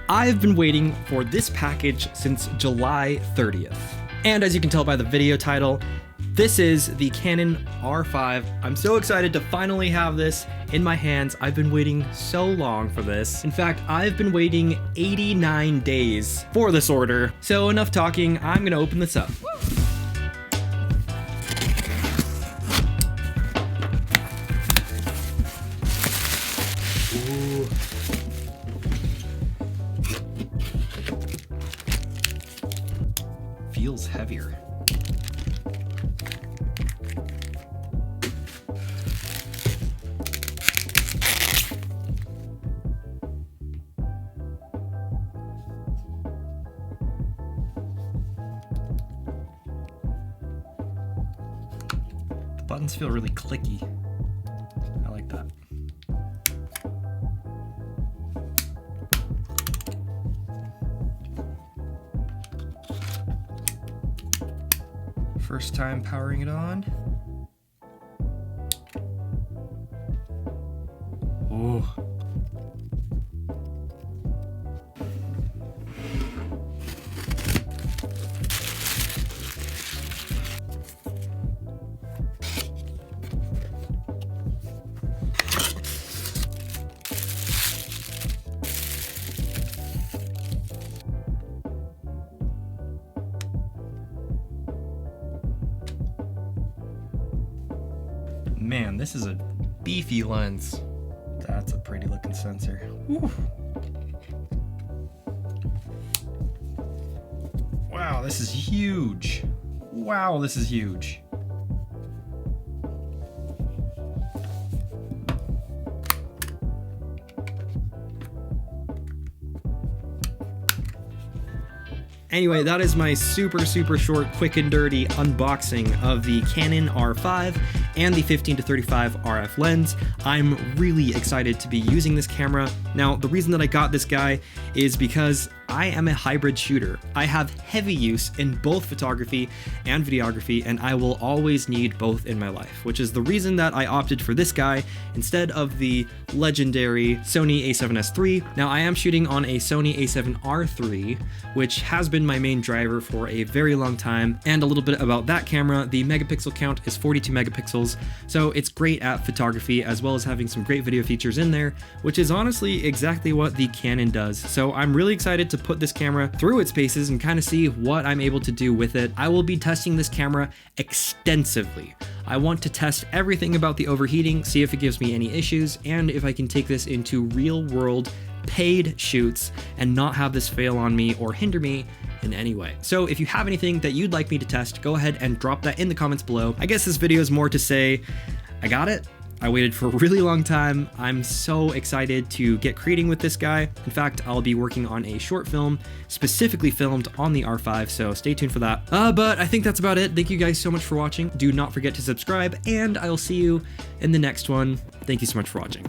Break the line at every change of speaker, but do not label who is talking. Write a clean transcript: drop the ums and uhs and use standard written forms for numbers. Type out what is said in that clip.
I've been waiting for this package since July 30th. And as you can tell by the video title, this is the Canon R5. I'm so excited to finally have this in my hands. I've been waiting so long for this. In fact, I've been waiting 89 days for this order. So enough talking, I'm gonna open this up. Ooh. Feels heavier. The buttons feel really clicky. I like that. First time powering it on. Oh. Man, this is a beefy lens. That's a pretty looking sensor. Whew. Wow, this is huge. Wow, this is huge. Anyway, that is my super short, quick and dirty unboxing of the Canon R5 and the 15-35 RF lens. I'm really excited to be using this camera. Now, the reason that I got this guy is because I am a hybrid shooter. I have heavy use in both photography and videography, and I will always need both in my life, which is the reason that I opted for this guy instead of the legendary Sony a7S III. Now, I am shooting on a Sony a7R III, which has been my main driver for a very long time. And a little bit about that camera, the megapixel count is 42 megapixels, so it's great at photography as well as having some great video features in there, which is honestly exactly what the Canon does. So I'm really excited to put this camera through its paces and kind of see what I'm able to do with it. I will be testing this camera extensively. I want to test everything about the overheating, see if it gives me any issues, and if I can take this into real world paid shoots and not have this fail on me or hinder me in any way. So if you have anything that you'd like me to test, go ahead and drop that in the comments below. I guess this video is more to say, I got it. I waited for a really long time. I'm so excited to get creating with this guy. In fact, I'll be working on a short film specifically filmed on the R5, so stay tuned for that. But I think that's about it. Thank you guys so much for watching. Do not forget to subscribe, and I'll see you in the next one. Thank you so much for watching.